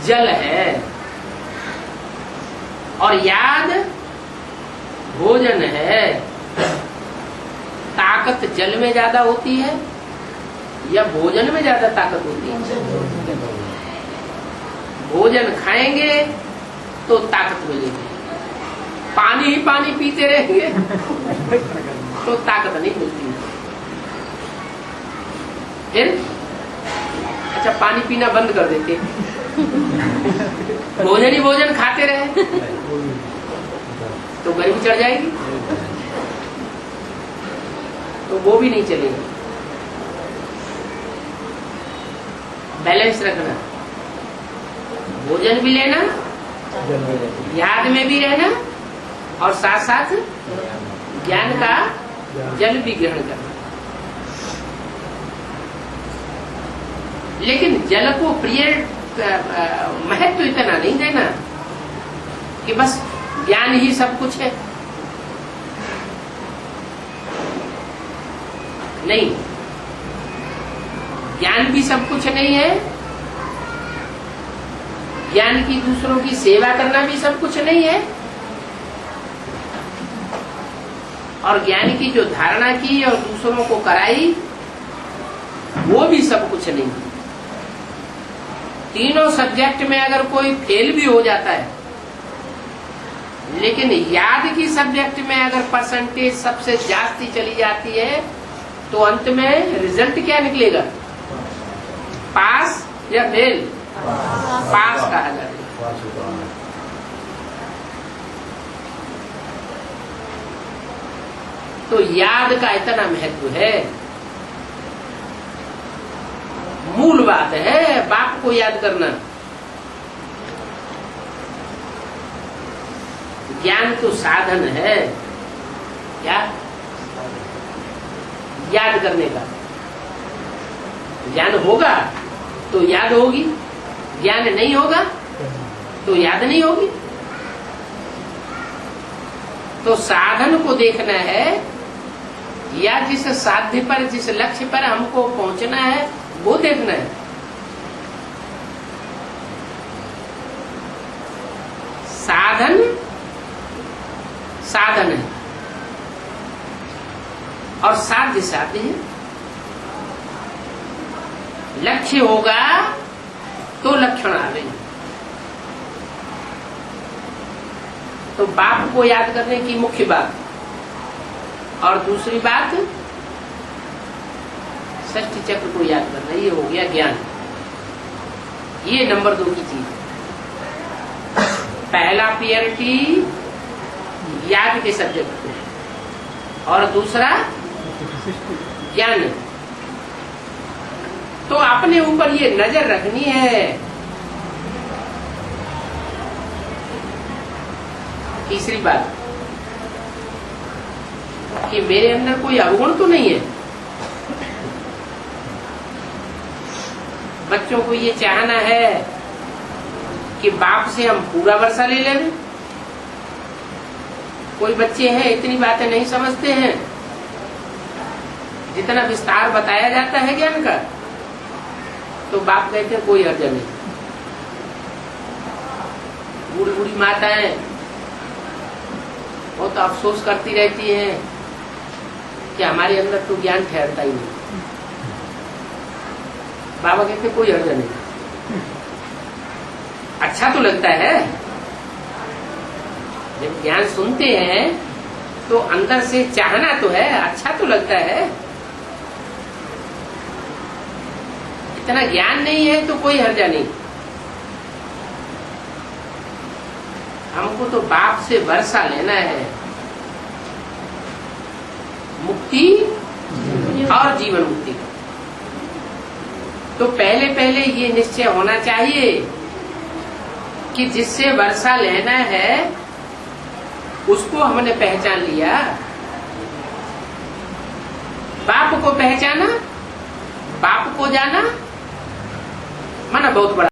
जल है और याद भोजन है। ताकत जल में ज्यादा होती है या भोजन में ज्यादा ताकत होती है? भोजन खाएंगे तो ताकत मिलेगी, पानी ही पानी पीते रहेंगे तो ताकत नहीं मिलती। फिर अच्छा पानी पीना बंद कर देते, भोजन ही भोजन खाते रहे तो गर्मी चढ़ जाएगी, तो वो भी नहीं चलेगा। बैलेंस रखना, भोजन भी लेना, याद में भी रहना और साथ साथ ज्ञान का जल भी ग्रहण करना। लेकिन जल को प्रिय महत्व इतना नहीं देना कि बस ज्ञान ही सब कुछ है। नहीं, ज्ञान भी सब कुछ नहीं है, ज्ञान की दूसरों की सेवा करना भी सब कुछ नहीं है, और ज्ञान की जो धारणा की और दूसरों को कराई वो भी सब कुछ नहीं है। तीनों सब्जेक्ट में अगर कोई फेल भी हो जाता है, लेकिन याद की सब्जेक्ट में अगर परसेंटेज सबसे जास्ती चली जाती है तो अंत में रिजल्ट क्या निकलेगा? पास या फेल? पास कहा जाएगा। तो याद का इतना महत्व है, मूल बात है बाप को याद करना। ज्ञान तो साधन है, क्या याद करने का। ज्ञान होगा तो याद होगी, ज्ञान नहीं होगा तो याद नहीं होगी। तो साधन को देखना है या जिस साध्य पर, जिस लक्ष्य पर हमको पहुंचना है वो देखना है। साधन साधन है और साध्य साध्य है। लक्ष्य होगा तो लक्षण आ गई। तो बाप को याद करने की मुख्य बात, और दूसरी बात षष्ठी चक्र को याद करना, ये हो गया ज्ञान। ये नंबर 2 की चीज। पहला प्रियरिटी याद के सब्जेक्ट को और दूसरा ज्ञान। तो अपने ऊपर ये नजर रखनी है। तीसरी बात कि मेरे अंदर कोई अवगुण तो नहीं है। बच्चों को ये चाहना है कि बाप से हम पूरा वर्षा ले लें। कोई बच्चे हैं इतनी बातें नहीं समझते हैं, जितना विस्तार बताया जाता है ज्ञान का तो बाप कहते हैं कोई हर्ज नहीं। बूढ़ी बूढ़ी माताएं बहुत अफसोस करती रहती हैं कि हमारे अंदर तो ज्ञान ठहरता ही नहीं। बाबा कहते कोई हर्ज नहीं। अच्छा तो लगता है, जब ज्ञान सुनते हैं तो अंदर से चाहना तो है, अच्छा तो लगता है। इतना ज्ञान नहीं है तो कोई हर्जा नहीं। हमको तो बाप से वर्षा लेना है, मुक्ति और जीवन मुक्ति का। तो पहले पहले ये निश्चय होना चाहिए कि जिससे वर्षा लेना है उसको हमने पहचान लिया। बाप को पहचाना, बाप को जाना, माना बहुत बड़ा